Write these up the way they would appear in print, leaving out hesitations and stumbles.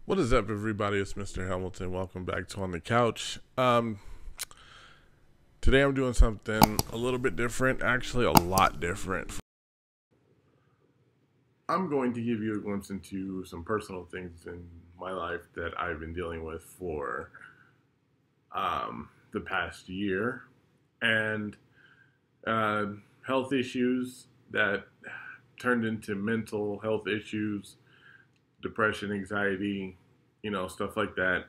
What is up, everybody? It's Mr. Hamilton. Welcome back to On the Couch. Today I'm doing something a little bit different, actually a lot different. I'm going to give you a glimpse into some personal things in my life that I've been dealing with for the past year, and health issues that turned into mental health issues, depression, anxiety, stuff like that.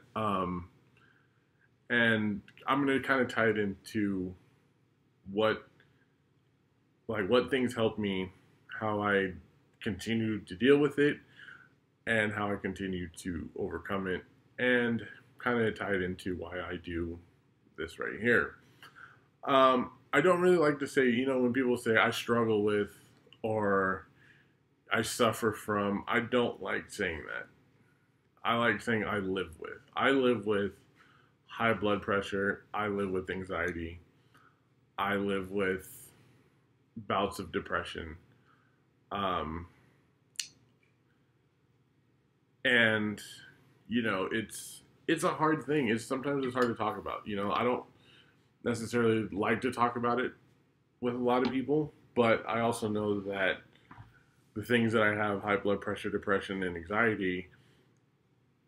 And I'm going to kind of tie it into what things helped me, how I continue to deal with it, and how I continue to overcome it, and kind of tie it into why I do this right here. I don't really like to say, when people say I struggle with or I suffer from, I don't like saying that. I like saying I live with. I live with high blood pressure. I live with anxiety. I live with bouts of depression. And it's a hard thing. Sometimes it's hard to talk about. I don't necessarily like to talk about it with a lot of people, but I also know that the things that I have, high blood pressure, depression, and anxiety,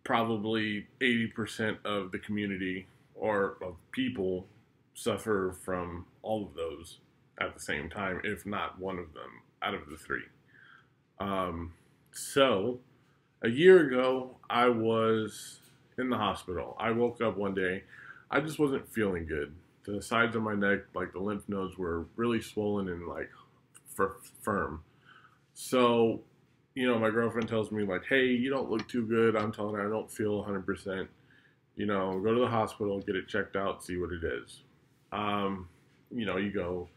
probably 80% of the community or of people suffer from all of those at the same time, if not one of them out of the three. So a year ago, I was in the hospital. I woke up one day. I just wasn't feeling good. The sides of my neck, like the lymph nodes, were really swollen and firm. So, my girlfriend tells me, hey, you don't look too good. I'm telling her I don't feel 100%. Go to the hospital, get it checked out, see what it is. You go,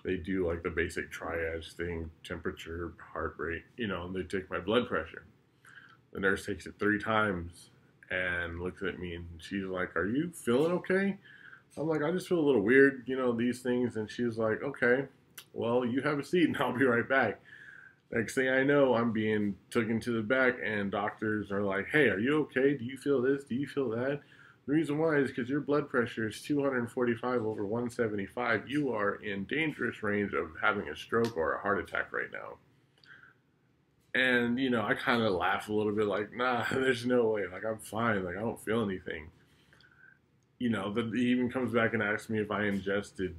they do the basic triage thing, temperature, heart rate, and they take my blood pressure. The nurse takes it 3 times and looks at me, and she's like, "Are you feeling okay?" I'm like, "I just feel a little weird, these things." And she's like, "Okay, well, you have a seat and I'll be right back." Next thing I know, I'm being taken to the back, and doctors are like, "Hey, are you okay? Do you feel this? Do you feel that?" The reason why is because your blood pressure is 245 over 175. You are in dangerous range of having a stroke or a heart attack right now. And, I kind of laugh a little bit nah, there's no way. I'm fine. I don't feel anything. He even comes back and asks me if I ingested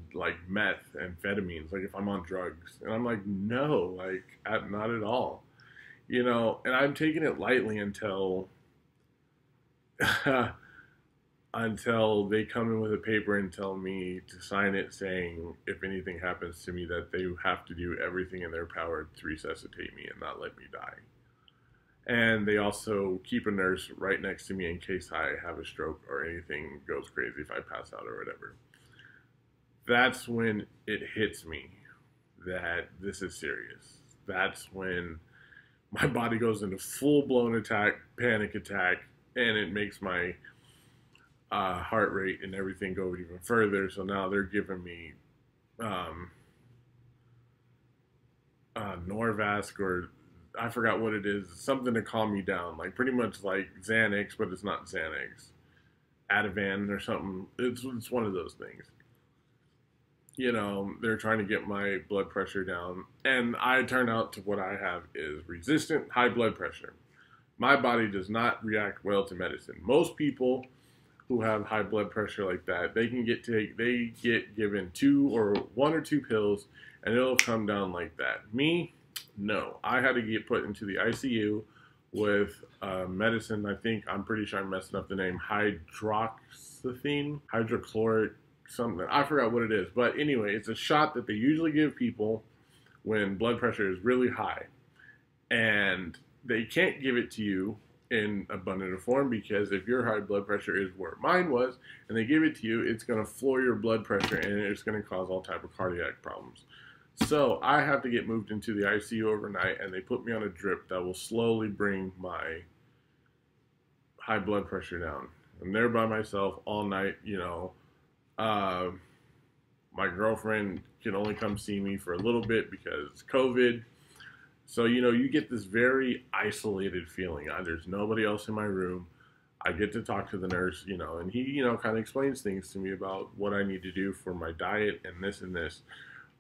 meth, amphetamines, if I'm on drugs. And I'm like, no, not at all. And I'm taking it lightly until until they come in with a paper and tell me to sign it saying if anything happens to me that they have to do everything in their power to resuscitate me and not let me die. And they also keep a nurse right next to me in case I have a stroke or anything goes crazy, if I pass out or whatever. That's when it hits me that this is serious. That's when my body goes into full-blown panic attack, and it makes my heart rate and everything go even further. So now they're giving me Norvasc, or I forgot what it is, something to calm me down, pretty much like Xanax, but it's not Xanax, Ativan or something. It's one of those things. They're trying to get my blood pressure down, and I turn out to what I have is resistant high blood pressure. My body does not react well to medicine. Most people who have high blood pressure like that, they get given 1 or 2 pills, and it'll come down like that. Me, no. I had to get put into the ICU with medicine. I'm pretty sure I'm messing up the name. Hydrochloric, something. I forgot what it is. But anyway, it's a shot that they usually give people when blood pressure is really high. And they can't give it to you in abundant form, because if your high blood pressure is where mine was and they give it to you, it's going to floor your blood pressure, and it's going to cause all type of cardiac problems. So I have to get moved into the ICU overnight, and they put me on a drip that will slowly bring my high blood pressure down. I'm there by myself all night. My girlfriend can only come see me for a little bit because COVID. So, you know, you get this very isolated feeling. There's nobody else in my room. I get to talk to the nurse, you know, and he, you know, kind of explains things to me about what I need to do for my diet and this and this.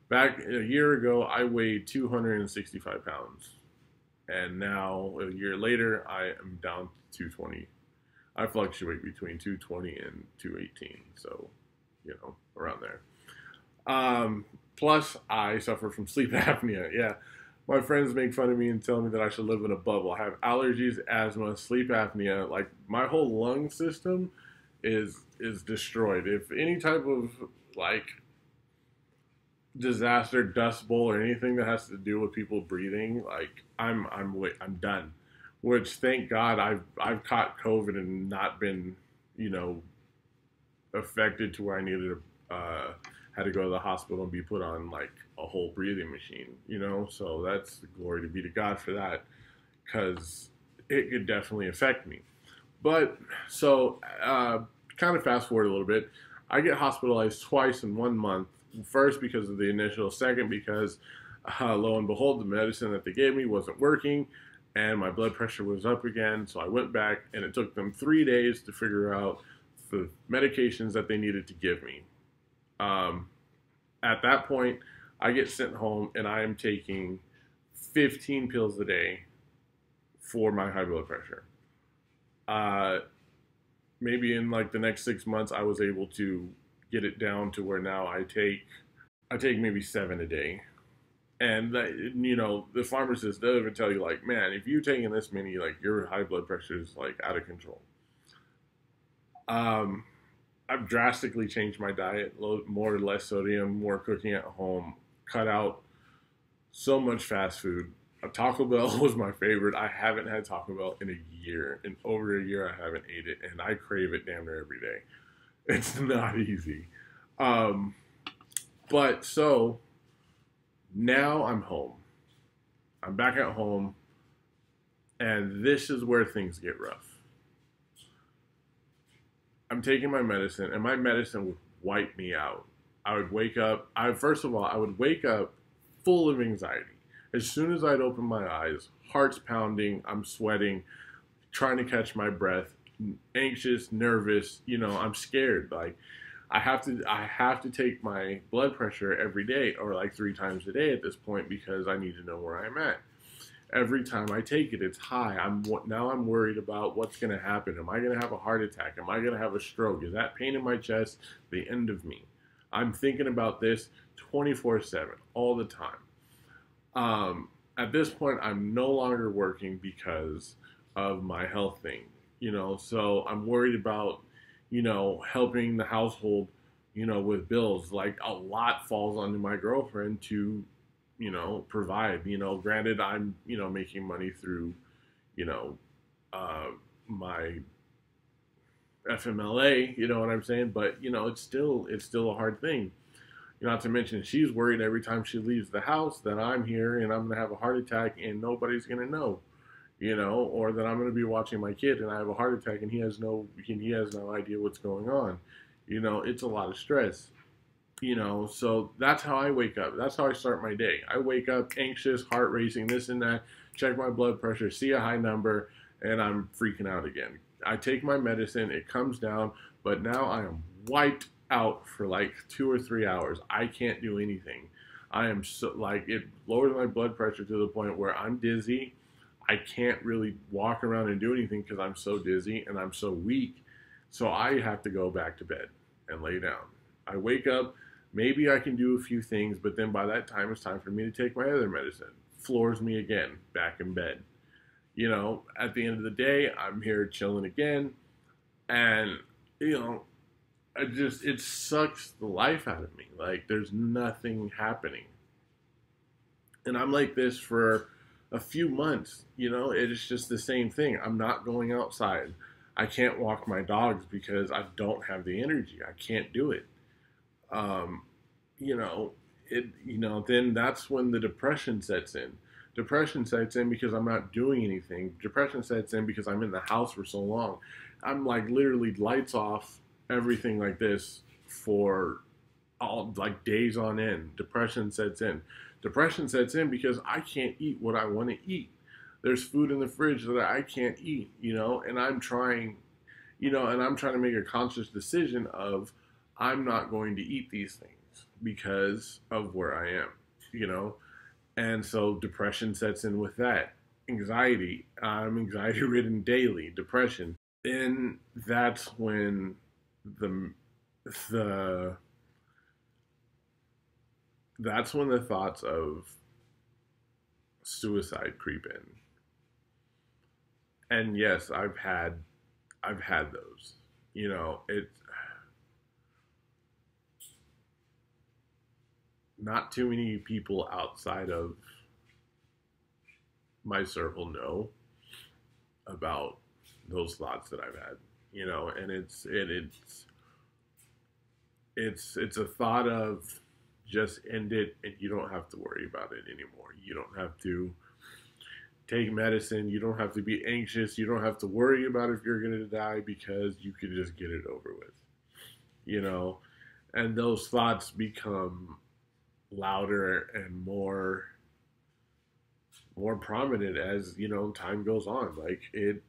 Back a year ago, I weighed 265 pounds. And now, a year later, I am down to 220. I fluctuate between 220 and 218. So, you know, around there. Plus, I suffer from sleep apnea. Yeah. My friends make fun of me and tell me that I should live in a bubble. I have allergies, asthma, sleep apnea. Like, my whole lung system is destroyed. If any type of, like, disaster, dust bowl, or anything that has to do with people breathing, like, I'm done. Which, thank God, I've caught COVID and not been, you know, affected to where I needed to had to go to the hospital and be put on like a whole breathing machine, you know. So that's glory to be to God for that, because it could definitely affect me. But so kind of fast forward a little bit, I get hospitalized twice in 1 month. First because of the initial, second because lo and behold, the medicine that they gave me wasn't working and my blood pressure was up again. So I went back and it took them 3 days to figure out the medications that they needed to give me. At that point, I get sent home and I am taking 15 pills a day for my high blood pressure. Maybe in like the next 6 months, I was able to get it down to where now I take maybe 7 a day. And that, you know, the pharmacist doesn't even tell you like, man, if you're taking this many, like your high blood pressure is like out of control. I've drastically changed my diet, more or less sodium, more cooking at home, cut out so much fast food. Taco Bell was my favorite. I haven't had Taco Bell in a year. In over a year, I haven't ate it, and I crave it damn near every day. It's not easy. But so now I'm home. I'm back at home, and this is where things get rough. I'm taking my medicine, and my medicine would wipe me out. I would wake up. First of all, I would wake up full of anxiety. As soon as I'd open my eyes, heart's pounding, I'm sweating, trying to catch my breath, anxious, nervous. You know, I'm scared. Like, I have to take my blood pressure every day, or like 3 times a day at this point, because I need to know where I'm at. Every time I take it, it's high. Now I'm worried about what's going to happen. Am I going to have a heart attack? Am I going to have a stroke? Is that pain in my chest the end of me? I'm thinking about this 24/7, all the time. At this point, I'm no longer working because of my health thing, you know. So I'm worried about, you know, helping the household, you know, with bills. Like, a lot falls onto my girlfriend to, you know, provide. You know, granted, I'm, you know, making money through, you know, my FMLA, you know what I'm saying? But, you know, it's still a hard thing. Not to mention, she's worried every time she leaves the house that I'm here and I'm going to have a heart attack and nobody's going to know, you know, or that I'm going to be watching my kid and I have a heart attack and he has no idea what's going on. You know, it's a lot of stress. You know, so that's how I wake up. That's how I start my day. I wake up anxious, heart racing, this and that, check my blood pressure, see a high number, and I'm freaking out again. I take my medicine, it comes down, but now I am wiped out for like 2 or 3 hours. I can't do anything. I am so, like, it lowers my blood pressure to the point where I'm dizzy. I can't really walk around and do anything because I'm so dizzy and I'm so weak. So I have to go back to bed and lay down. I wake up, maybe I can do a few things, but then by that time, it's time for me to take my other medicine. Floors me again, back in bed. You know, at the end of the day, I'm here chilling again. And, you know, it sucks the life out of me. Like, there's nothing happening. And I'm like this for a few months, you know, it's just the same thing. I'm not going outside. I can't walk my dogs because I don't have the energy. I can't do it. Then that's when the depression sets in. Depression sets in because I'm not doing anything. Depression sets in because I'm in the house for so long. I'm like literally lights off, everything like this for all like days on end. Depression sets in. Depression sets in because I can't eat what I want to eat. There's food in the fridge that I can't eat, and I'm trying, and I'm trying to make a conscious decision of I'm not going to eat these things because of where I am, you know. And so depression sets in with that. Anxiety, I'm anxiety ridden daily, depression. And that's when the the that's when the thoughts of suicide creep in. And yes, I've had those. It's not too many people outside of my circle know about those thoughts that I've had. And it's a thought of just end it and you don't have to worry about it anymore. You don't have to take medicine. You don't have to be anxious. You don't have to worry about if you're going to die because you can just get it over with, and those thoughts become louder and more prominent as, time goes on. Like it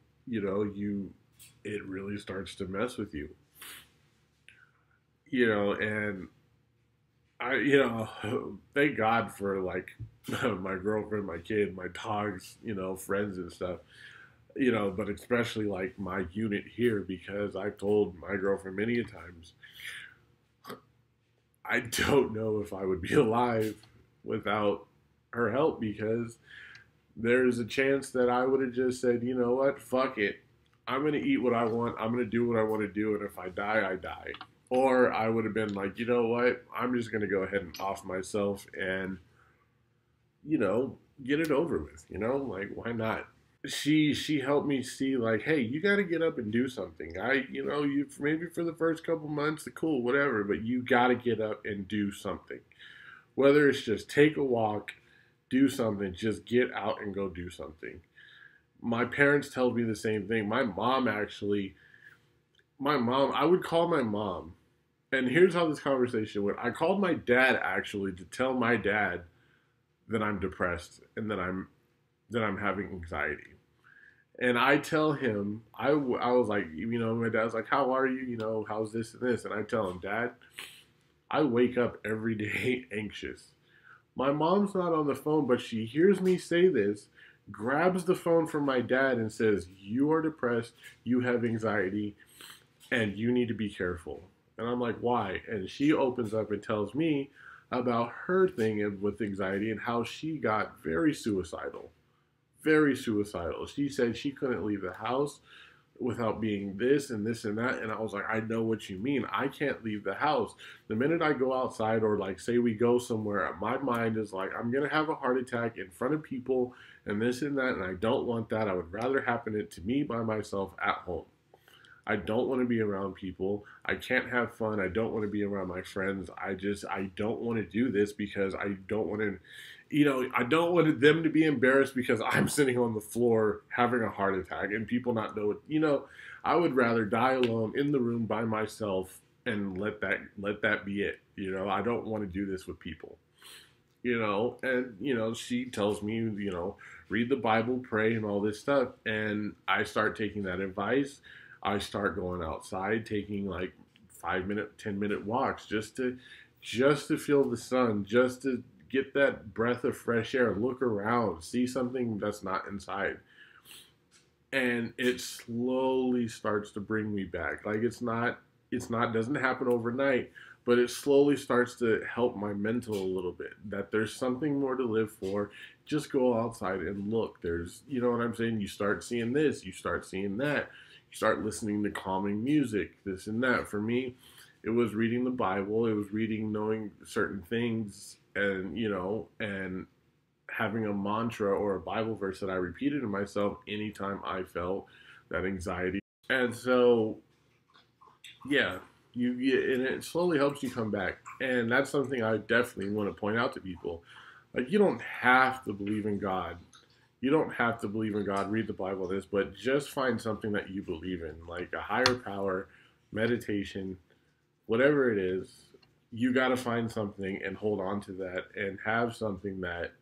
really starts to mess with you, and thank God for like my girlfriend, my kid, my dogs, friends and stuff, but especially like my unit here, because I've told my girlfriend many a times, I don't know if I would be alive without her help, because there's a chance that I would have just said, you know what, fuck it. I'm going to eat what I want. I'm going to do what I want to do. And if I die, I die. Or I would have been like, you know what, I'm just going to go ahead and off myself and, get it over with, like, why not? She helped me see like, hey, you got to get up and do something. You maybe for the first couple months, cool, whatever, but you got to get up and do something. Whether it's just take a walk, do something, just get out and go do something. My parents tell me the same thing. I would call my mom, and here's how this conversation went. I called my dad actually to tell my dad that I'm depressed and that I'm having anxiety. And I tell him, I was like, my dad's like, how are you? How's this and this? And I tell him, Dad, I wake up every day anxious. My mom's not on the phone, but she hears me say this, grabs the phone from my dad and says, you are depressed, you have anxiety, and you need to be careful. And I'm like, why? And she opens up and tells me about her thing with anxiety and how she got very suicidal. Very suicidal. She said she couldn't leave the house without being this and this and that. And I was like, I know what you mean. I can't leave the house. The minute I go outside, or like say we go somewhere, my mind is like, I'm going to have a heart attack in front of people and this and that. And I don't want that. I would rather happen it to me by myself at home. I don't want to be around people. I can't have fun. I don't want to be around my friends. I don't want to do this because I don't want to, I don't want them to be embarrassed because I'm sitting on the floor having a heart attack and people not know it. I would rather die alone in the room by myself and let that be it. I don't want to do this with people. And she tells me, read the Bible, pray, and all this stuff. And I start taking that advice. I start going outside, taking like 5-minute, 10-minute walks just to feel the sun, just to get that breath of fresh air, look around, see something that's not inside. And it slowly starts to bring me back. Like doesn't happen overnight, but it slowly starts to help my mental a little bit, that there's something more to live for. Just go outside and look. There's, you know what I'm saying? You start seeing this, you start seeing that. You start listening to calming music, this and that. For me, it was reading the Bible. It was knowing certain things, and, and having a mantra or a Bible verse that I repeated to myself anytime I felt that anxiety. And so, yeah, and it slowly helps you come back. And that's something I definitely want to point out to people. Like, you don't have to believe in God. You don't have to believe in God, read the Bible, but just find something that you believe in, like a higher power, meditation, whatever it is. you got to find something and hold on to that and have something that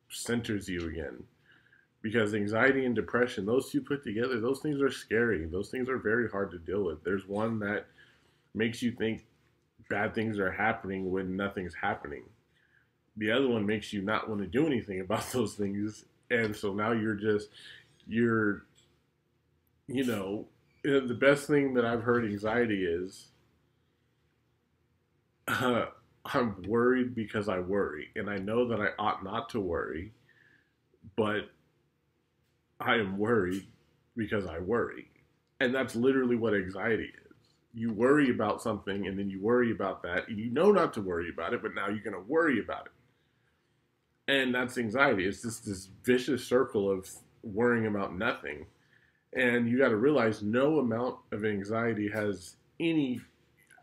centers you again. Because anxiety and depression, those two put together, those things are scary. Those things are very hard to deal with. There's one that makes you think bad things are happening when nothing's happening. The other one makes you not want to do anything about those things. And so now you're, you know, the best thing that I've heard anxiety is, I'm worried because I worry. And I know that I ought not to worry, but I am worried because I worry. And that's literally what anxiety is. You worry about something and then you worry about that. And you know not to worry about it, but now you're going to worry about it. And that's anxiety. It's just this vicious circle of worrying about nothing. And you got to realize no amount of anxiety has any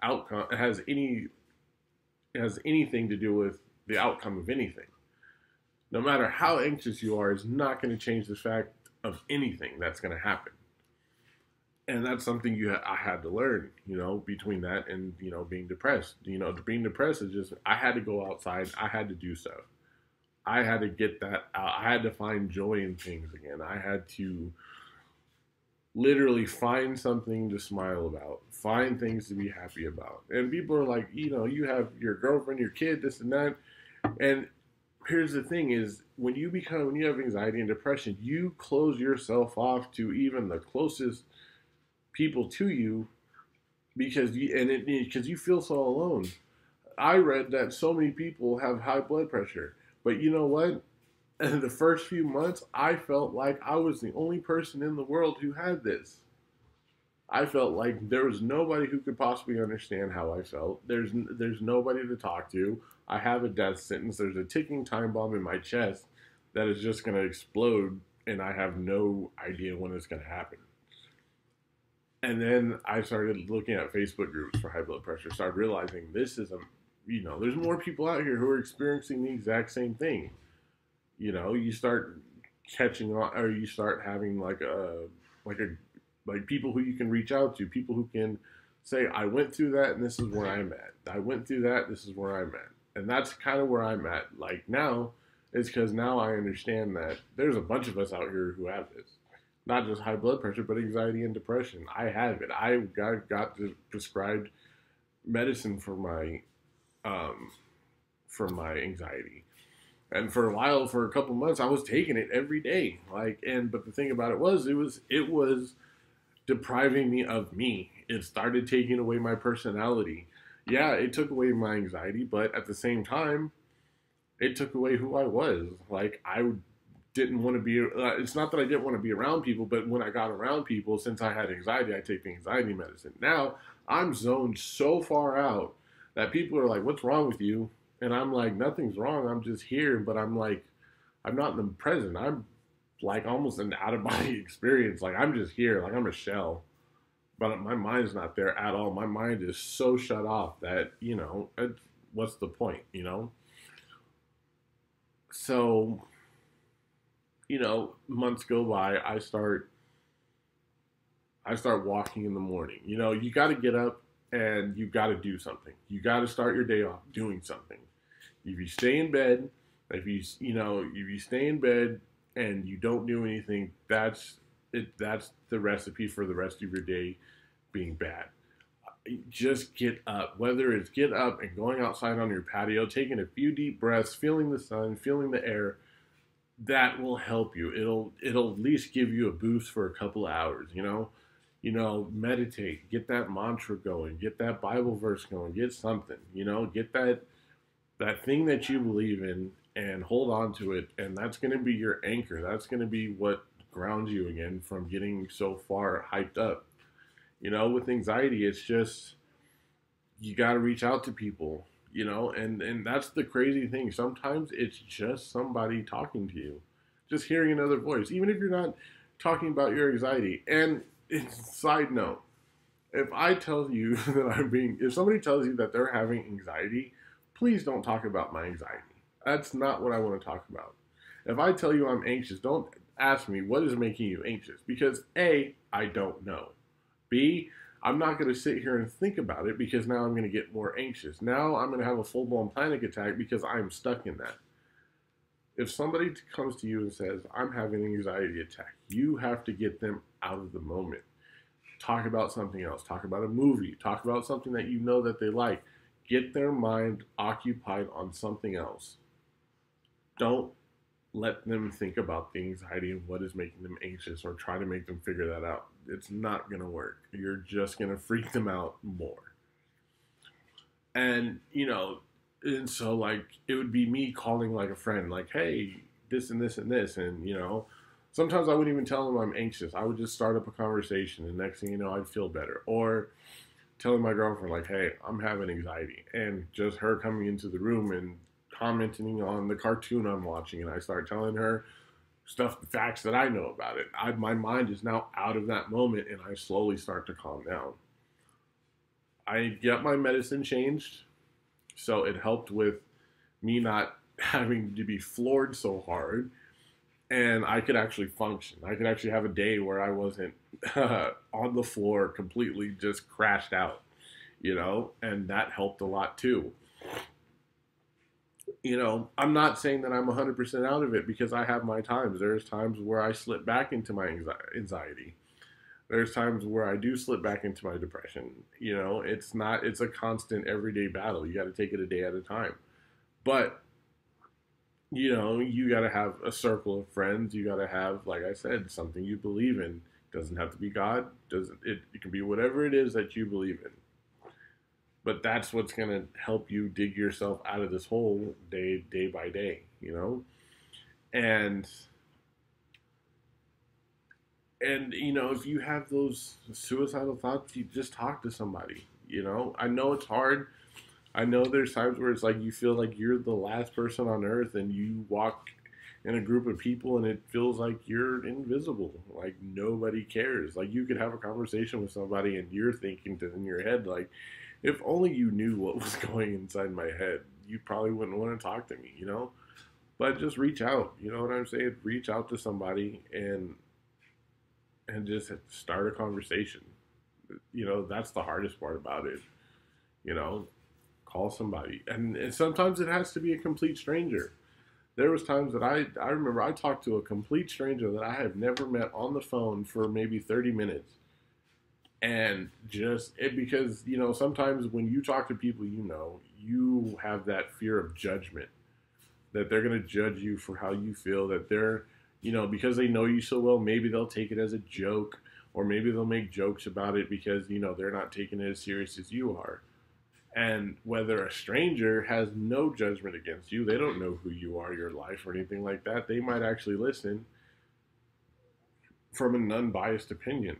outcome, has anything to do with the outcome of anything. No matter how anxious you are, is not going to change the fact of anything that's going to happen. And that's something I had to learn, between that and, being depressed. Being depressed is just, I had to go outside. I had to do stuff. I had to get that out. I had to find joy in things again. I had to literally find something to smile about, find things to be happy about. And people are like, you have your girlfriend, your kid, this and that. And here's the thing is, when you have anxiety and depression, you close yourself off to even the closest people to you because you feel so alone. I read that so many people have high blood pressure, but you know what? In the first few months, I felt like I was the only person in the world who had this. I felt like there was nobody who could possibly understand how I felt. There's nobody to talk to. I have a death sentence. There's a ticking time bomb in my chest that is just going to explode, and I have no idea when it's going to happen. And then I started looking at Facebook groups for high blood pressure. Started realizing this is there's more people out here who are experiencing the exact same thing. You start catching on, or you start having like people who you can reach out to, people who can say, I went through that and this is where I'm at. I went through that, this is where I'm at. And that's kind of where I'm at. Like now, it's because now I understand that there's a bunch of us out here who have this. Not just high blood pressure, but anxiety and depression. I have it. I got prescribed medicine for my anxiety. And for a while, for a couple months, I was taking it every day. But the thing about it was depriving me of me. It started taking away my personality. Yeah, it took away my anxiety, but at the same time, it took away who I was. I didn't want to be, it's not that I didn't want to be around people, but when I got around people, since I had anxiety, I take the anxiety medicine. Now, I'm zoned so far out that people are like, what's wrong with you? And I'm like, nothing's wrong. I'm just here. But I'm like, I'm not in the present. I'm like almost an out-of-body experience. I'm just here. I'm a shell. But my mind's not there at all. My mind is so shut off that, what's the point, So, months go by. I start walking in the morning. You got to get up and you got to do something. You got to start your day off doing something. If you stay in bed, if you stay in bed and you don't do anything, that's the recipe for the rest of your day being bad. Just get up. Whether it's get up and going outside on your patio, taking a few deep breaths, feeling the sun, feeling the air, that will help you. It'll at least give you a boost for a couple of hours, meditate, get that mantra going, get that Bible verse going, get something, get that thing that you believe in and hold on to it. And that's going to be your anchor. That's going to be what grounds you again from getting so far hyped up. With anxiety, it's just, you got to reach out to people, and that's the crazy thing. Sometimes it's just somebody talking to you, just hearing another voice, even if you're not talking about your anxiety. And side note, if I tell you that if somebody tells you that they're having anxiety, please don't talk about my anxiety. That's not what I want to talk about. If I tell you I'm anxious, don't ask me what is making you anxious, because A, I don't know. B, I'm not going to sit here and think about it because now I'm going to get more anxious. Now I'm going to have a full-blown panic attack because I'm stuck in that. If somebody comes to you and says, I'm having an anxiety attack, you have to get them out of the moment. Talk about something else. Talk about a movie. Talk about something that you know that they like. Get their mind occupied on something else. Don't let them think about the anxiety and what is making them anxious or try to make them figure that out. It's not going to work. You're just going to freak them out more. And, and so, like, it would be me calling, like, a friend, like, hey, this and this and this. And, sometimes I wouldn't even tell them I'm anxious. I would just start up a conversation, and next thing you know, I'd feel better. Or telling my girlfriend, like, hey, I'm having anxiety. And just her coming into the room and commenting on the cartoon I'm watching, and I start telling her facts that I know about it. My mind is now out of that moment, and I slowly start to calm down. I get my medicine changed, so it helped with me not having to be floored so hard, and I could actually function. I could actually have a day where I wasn't on the floor completely just crashed out, and that helped a lot too. I'm not saying that I'm 100% out of it because I have my times. There's times where I slip back into my anxiety. There's times where I do slip back into my depression. It's a constant everyday battle. You got to take it a day at a time. But, you got to have a circle of friends. You got to have, like I said, something you believe in. It doesn't have to be God. It can be whatever it is that you believe in. But that's what's going to help you dig yourself out of this hole day by day, And if you have those suicidal thoughts, you just talk to somebody, I know it's hard. I know there's times where it's like you feel like you're the last person on earth and you walk in a group of people and it feels like you're invisible, like nobody cares. Like you could have a conversation with somebody and you're thinking in your head, like, if only you knew what was going inside my head, you probably wouldn't want to talk to me, But just reach out, you know what I'm saying? Reach out to somebody and just start a conversation. That's the hardest part about it. Call somebody. And sometimes it has to be a complete stranger. There was times that I remember I talked to a complete stranger that I have never met on the phone for maybe 30 minutes. And because, sometimes when you talk to people, you have that fear of judgment, that they're going to judge you for how you feel, that they're, because they know you so well, maybe they'll take it as a joke, or maybe they'll make jokes about it because, they're not taking it as serious as you are. And whether a stranger has no judgment against you, they don't know who you are, your life, or anything like that, they might actually listen from an unbiased opinion.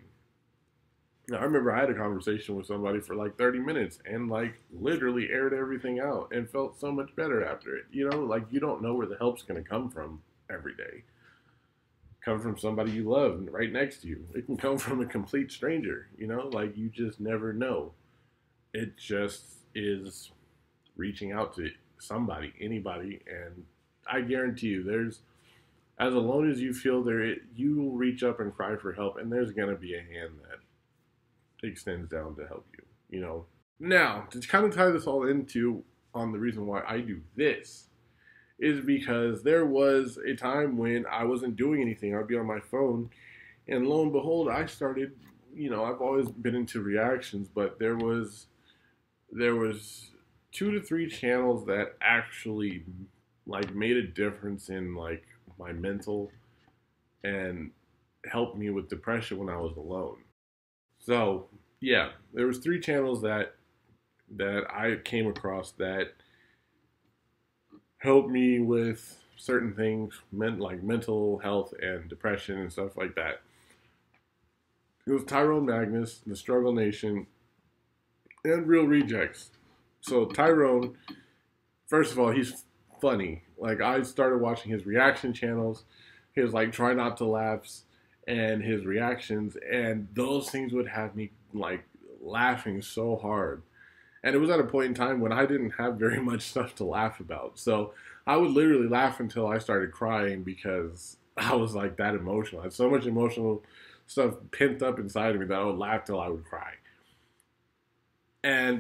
Now, I remember I had a conversation with somebody for like 30 minutes and like literally aired everything out and felt so much better after it. Like you don't know where the help's going to come from every day. Come from somebody you love right next to you. It can come from a complete stranger, like you just never know. It just is reaching out to somebody, anybody. And I guarantee you as alone as you feel you will reach up and cry for help. And there's going to be a hand that extends down to help you, Now, to kind of tie this all into on the reason why I do this is because there was a time when I wasn't doing anything. I'd be on my phone, and lo and behold, I started, I've always been into reactions, but there was 2 to 3 channels that actually like made a difference in like my mental and helped me with depression when I was alone. So, yeah, there was 3 channels that I came across that helped me with certain things, like mental health and depression and stuff like that. It was Tyrone Magnus, The Struggle Nation, and Real Rejects. So Tyrone, first of all, he's funny. Like, I started watching his reaction channels, his like try not to laughs, and his reactions, and those things would have me like laughing so hard. And it was at a point in time when I didn't have very much stuff to laugh about. So I would literally laugh until I started crying because I was like that emotional. I had so much emotional stuff pent up inside of me that I would laugh till I would cry.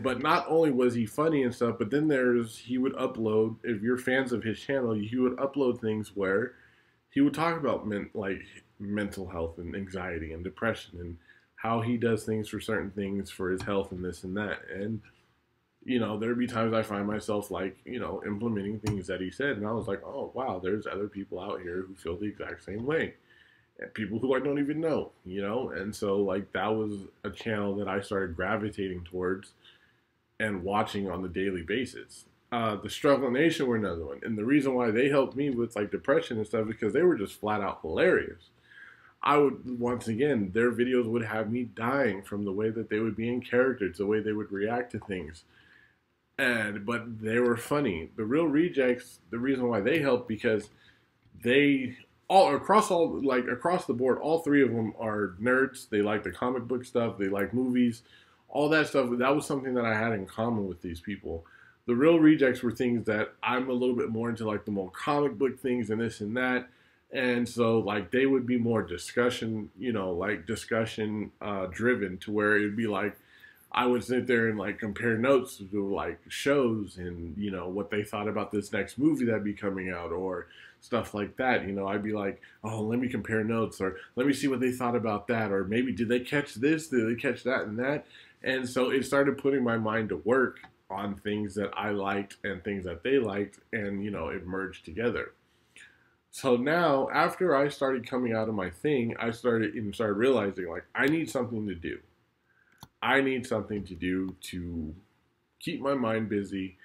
But not only was he funny and stuff, but then he would upload, if you're fans of his channel, he would upload things where he would talk about mental health and anxiety and depression and how he does things for certain things for his health and this and that. And there'd be times I find myself implementing things that he said, and I was like, oh wow, there's other people out here who feel the exact same way, and people who I don't even know, and so that was a channel that I started gravitating towards and watching on the daily basis. The Struggle Nation were another one, and the reason why they helped me with depression and stuff because they were just flat out hilarious. Once again, their videos would have me dying from the way that they would be in character, to the way they would react to things. But they were funny. The Real Rejects, the reason why they helped, because they across the board, all three of them are nerds. They like the comic book stuff. They like movies, all that stuff. That was something that I had in common with these people. The Real Rejects were things that I'm a little bit more into, the more comic book things and this and that. And so they would be more discussion, discussion driven, to where it'd be I would sit there and compare notes to shows and what they thought about this next movie that'd be coming out or stuff like that. I'd be like, oh, let me compare notes, or let me see what they thought about that, or maybe did they catch this, did they catch that and that. And so it started putting my mind to work on things that I liked and things that they liked, and it merged together. So now, after I started coming out of my thing, I started realizing I need something to do. I need something to do to keep my mind busy,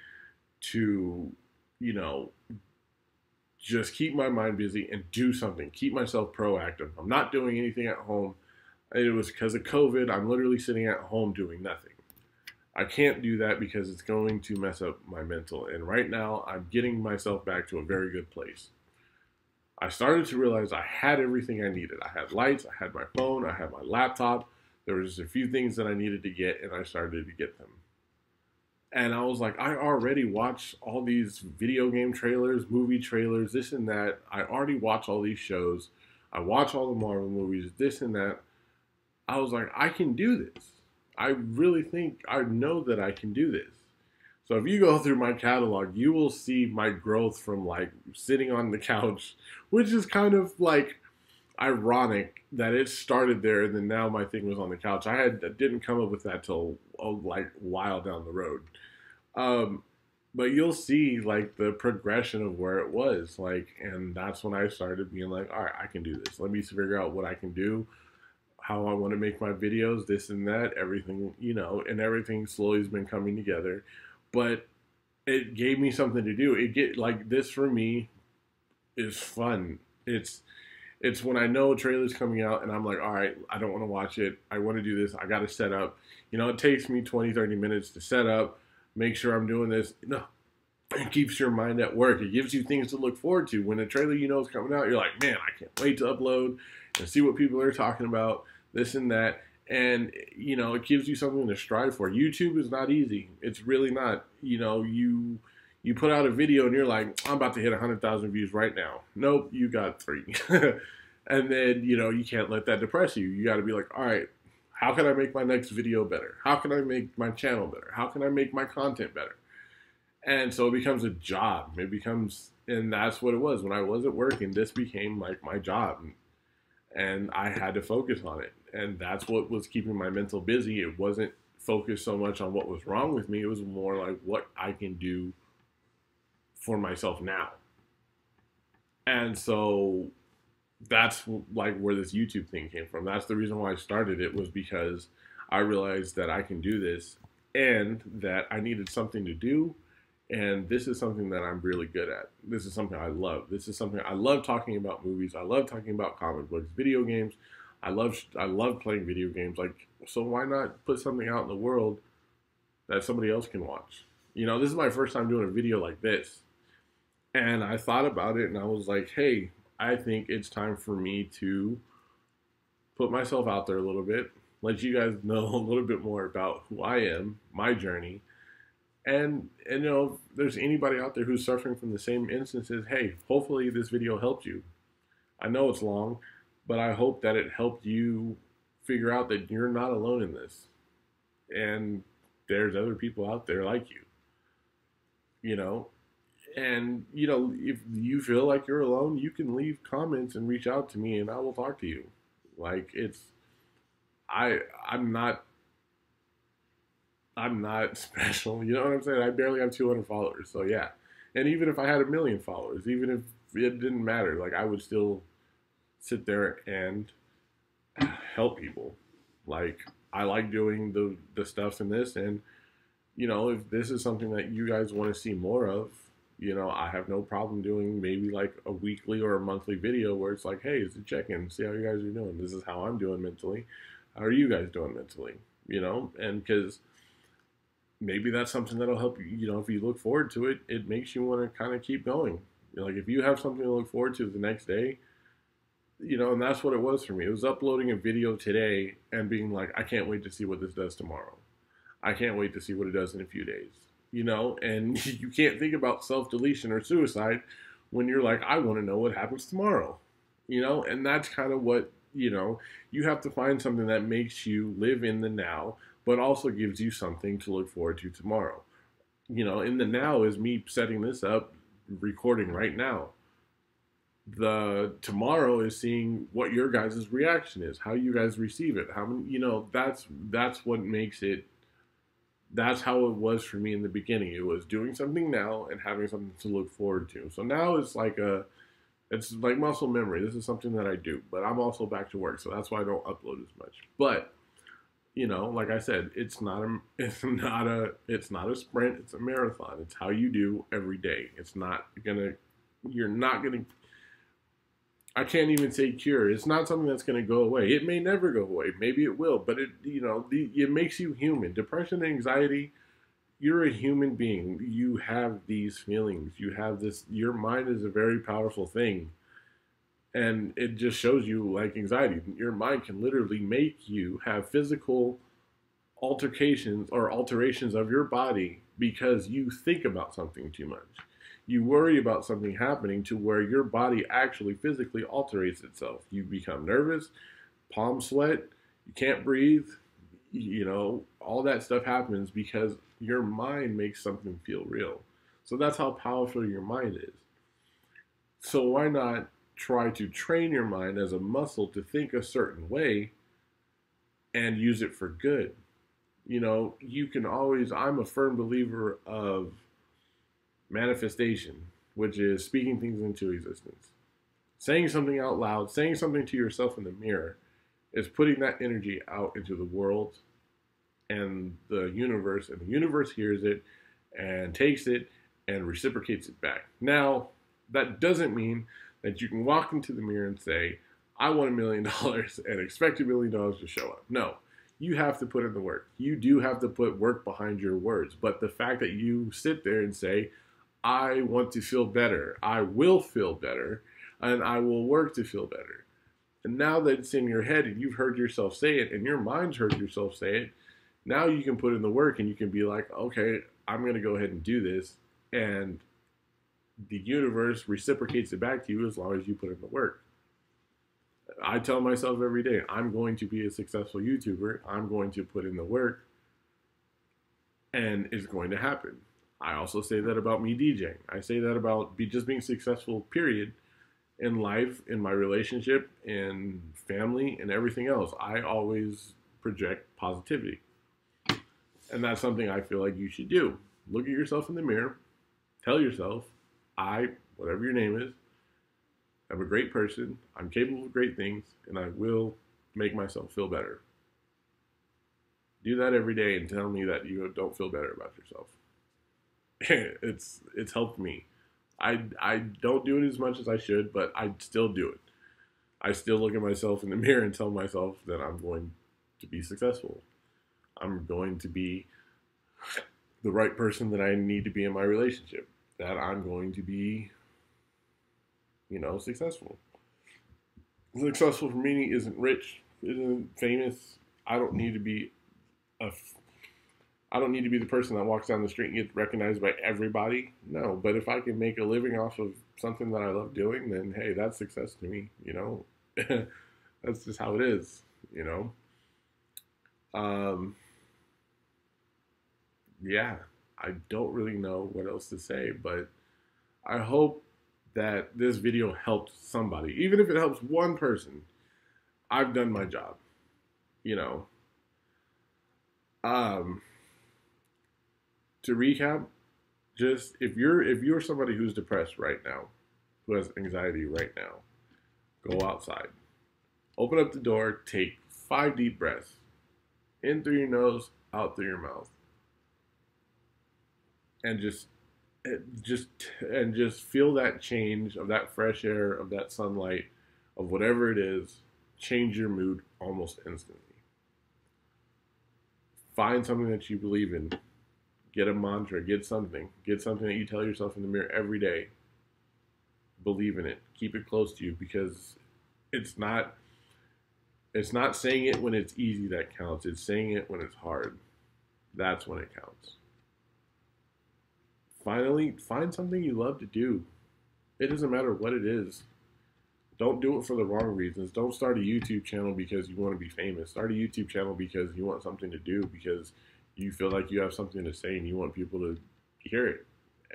to, just keep my mind busy and do something, keep myself proactive. I'm not doing anything at home. It was because of COVID. I'm literally sitting at home doing nothing. I can't do that because it's going to mess up my mental. And right now, I'm getting myself back to a very good place. I started to realize I had everything I needed. I had lights, I had my phone, I had my laptop. There was just a few things that I needed to get, and I started to get them. And I was like, I already watched all these video game trailers, movie trailers, this and that. I already watch all these shows. I watch all the Marvel movies, this and that. I was like, I can do this. I really think, I know that I can do this. So if you go through my catalog, you will see my growth from sitting on the couch, which is kind of ironic that it started there and then now my thing was on the couch. I didn't come up with that till a while down the road. But you'll see the progression of where it was and that's when I started being all right, I can do this. Let me figure out what I can do, how I want to make my videos, this and that, everything, and everything slowly has been coming together. But it gave me something to do. This for me is fun. It's when I know a trailer's coming out and I'm like, all right, I don't want to watch it. I want to do this. I got to set up. It takes me 20, 30 minutes to set up, make sure I'm doing this. No, it keeps your mind at work. It gives you things to look forward to. When a trailer is coming out, you're like, man, I can't wait to upload and see what people are talking about, this and that. And, it gives you something to strive for. YouTube is not easy. It's really not. You put out a video and you're like, I'm about to hit 100,000 views right now. Nope, you got 3. And then, you can't let that depress you. You got to be like, all right, how can I make my next video better? How can I make my channel better? How can I make my content better? And so it becomes a job. And that's what it was. When I wasn't working, this became my job. And I had to focus on it. And that's what was keeping my mental busy. It wasn't focused so much on what was wrong with me. It was more what I can do for myself now. And so that's where this YouTube thing came from. That's the reason why I started it, was because I realized that I can do this and that I needed something to do. And this is something that I'm really good at. This is something I love. This is something I love talking about movies. I love talking about comic books, video games. I love playing video games. So why not put something out in the world that somebody else can watch? This is my first time doing a video like this. And I thought about it and I was like, hey, I think it's time for me to put myself out there a little bit, let you guys know a little bit more about who I am, my journey. And if there's anybody out there who's suffering from the same instances, hey, hopefully this video helped you. I know it's long, but I hope that it helped you figure out that you're not alone in this. And there's other people out there like you, you know. And, if you feel like you're alone, you can leave comments and reach out to me and I will talk to you. Like, I, I'm not, I'm not special. You know what I'm saying? I barely have 200 followers. So yeah. And even if I had 1 million followers, even if it didn't matter, like I would still sit there and help people. Like, I like doing the stuff in this, and if this is something that you guys want to see more of, I have no problem doing maybe like a weekly or a monthly video where it's like, hey, it's a check-in, see how you guys are doing. This is how I'm doing mentally. How are you guys doing mentally? And because maybe that's something that'll help you. If you look forward to it, it makes you want to kind of keep going. Like if you have something to look forward to the next day, and that's what it was for me. It was uploading a video today and being like, I can't wait to see what this does tomorrow. I can't wait to see what it does in a few days. And you can't think about self-deletion or suicide when you're like, I want to know what happens tomorrow. And that's kind of what, you have to find something that makes you live in the now, but also gives you something to look forward to tomorrow. In the now is me setting this up, recording right now. The tomorrow is seeing what your guys' reaction is, how you guys receive it, how many, that's what makes it. That's how it was for me in the beginning. It was doing something now and having something to look forward to. So now it's like muscle memory. This is something that I do, but I'm also back to work, so that's why I don't upload as much. But like I said, it's not a sprint. It's a marathon. It's how you do every day. You're not gonna. I can't even say cure. It's not something that's going to go away. It may never go away. Maybe it will, but it makes you human. Depression and anxiety, you're a human being. You have these feelings. You have this. Your mind is a very powerful thing. And it just shows you, like anxiety, your mind can literally make you have physical altercations or alterations of your body because you think about something too much. You worry about something happening to where your body actually physically alters itself. You become nervous, palm sweat, you can't breathe, all that stuff happens because your mind makes something feel real. So that's how powerful your mind is. So why not try to train your mind as a muscle to think a certain way and use it for good? You can always, I'm a firm believer of manifestation, which is speaking things into existence. Saying something out loud, saying something to yourself in the mirror is putting that energy out into the world and the universe hears it and takes it and reciprocates it back. Now, that doesn't mean that you can walk into the mirror and say, I want $1 million and expect $1 million to show up. No, you have to put in the work. You do have to put work behind your words. But the fact that you sit there and say, I want to feel better, I will feel better, and I will work to feel better. And now that it's in your head and you've heard yourself say it and your mind's heard yourself say it, now you can put in the work and you can be like, okay, I'm going to go ahead and do this. And the universe reciprocates it back to you as long as you put in the work. I tell myself every day, I'm going to be a successful YouTuber. I'm going to put in the work and it's going to happen. I also say that about me DJing. I say that about just being successful, period, in life, in my relationship, in family, and everything else. I always project positivity. And that's something I feel like you should do. Look at yourself in the mirror. Tell yourself, whatever your name is, I'm a great person. I'm capable of great things, and I will make myself feel better. Do that every day and tell me that you don't feel better about yourself. It's helped me. I don't do it as much as I should, but I still do it. I still look at myself in the mirror and tell myself that I'm going to be successful. I'm going to be the right person that I need to be in my relationship. That I'm going to be, successful. Successful for me isn't rich, isn't famous. I don't need to be the person that walks down the street and gets recognized by everybody. No, but if I can make a living off of something that I love doing, then hey, that's success to me, That's just how it is, yeah, I don't really know what else to say, but I hope that this video helped somebody. Even if it helps one person, I've done my job, you know. Um, to recap, just if you're somebody who's depressed right now, who has anxiety right now, go outside. Open up the door, take 5 deep breaths. In through your nose, out through your mouth. And just feel that change of that fresh air, of that sunlight, of whatever it is, change your mood almost instantly. Find something that you believe in. Get a mantra, get something that you tell yourself in the mirror every day. Believe in it. Keep it close to you, because it's not saying it when it's easy that counts. It's saying it when it's hard. That's when it counts. Finally, find something you love to do. It doesn't matter what it is. Don't do it for the wrong reasons. Don't start a YouTube channel because you want to be famous. Start a YouTube channel because you want something to do, because you feel like you have something to say and you want people to hear it,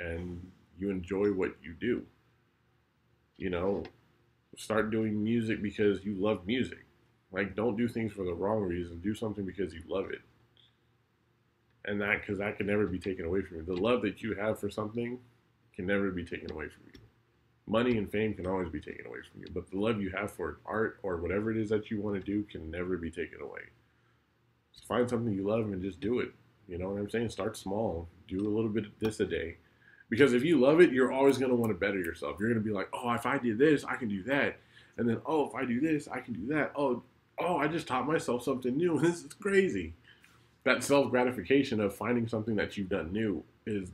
and you enjoy what you do. You know, start doing music because you love music. Like, don't do things for the wrong reason. Do something because you love it. And because that can never be taken away from you. The love that you have for something can never be taken away from you. Money and fame can always be taken away from you, but the love you have for art or whatever it is that you want to do can never be taken away. Just find something you love and just do it. You know what I'm saying? Start small. Do a little bit of this a day. Because if you love it, you're always going to want to better yourself. You're going to be like, oh, if I did this, I can do that. And then, oh, if I do this, I can do that. Oh, I just taught myself something new. This is crazy. That self-gratification of finding something that you've done new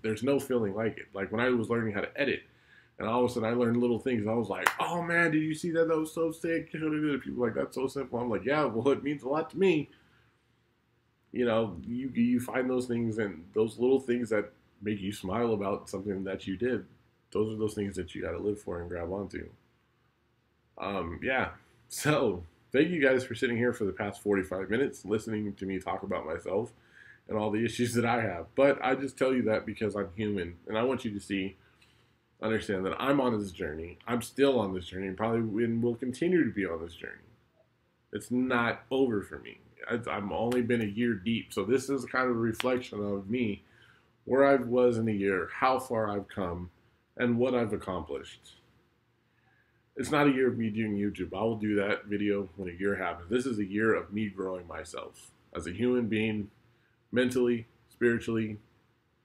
there's no feeling like it. Like when I was learning how to edit, and all of a sudden I learned little things. I was like, oh man, did you see that? That was so sick. People are like, that's so simple. I'm like, yeah, well, it means a lot to me. You know, you find those things, and those little things that make you smile about something that you did. Those are those things that you got to live for and grab onto. Yeah. So thank you guys for sitting here for the past 45 minutes listening to me talk about myself and all the issues that I have. But I just tell you that because I'm human, and I want you to understand that I'm on this journey. I'm still on this journey, and probably will continue to be on this journey. It's not over for me. I've only been a year deep, so this is kind of a reflection of me, where I was in a year, how far I've come, and what I've accomplished. It's not a year of me doing YouTube. I will do that video when a year happens. This is a year of me growing myself as a human being, mentally, spiritually,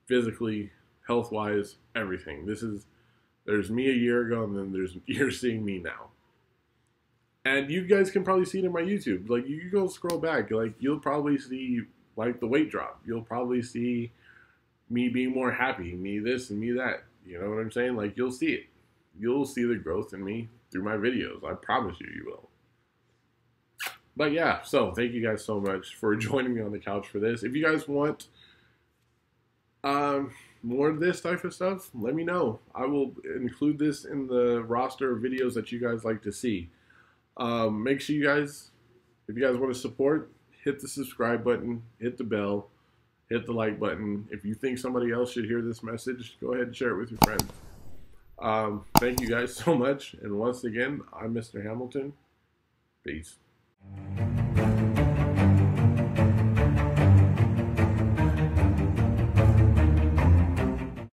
physically, health-wise, everything. There's me a year ago, and then you're seeing me now. And you guys can probably see it in my YouTube. Like, you go scroll back, like, you'll probably see, like, the weight drop. You'll probably see me being more happy, me this and me that. You know what I'm saying? Like, you'll see it. You'll see the growth in me through my videos. I promise you will. But yeah, so thank you guys so much for joining me on the couch for this. If you guys want more of this type of stuff, let me know. I will include this in the roster of videos that you guys like to see. Make sure you guys, if you guys want to support, hit the subscribe button, hit the bell, hit the like button. If you think somebody else should hear this message, go ahead and share it with your friends. Thank you guys so much. And once again, I'm Mr. Hamilton. Peace.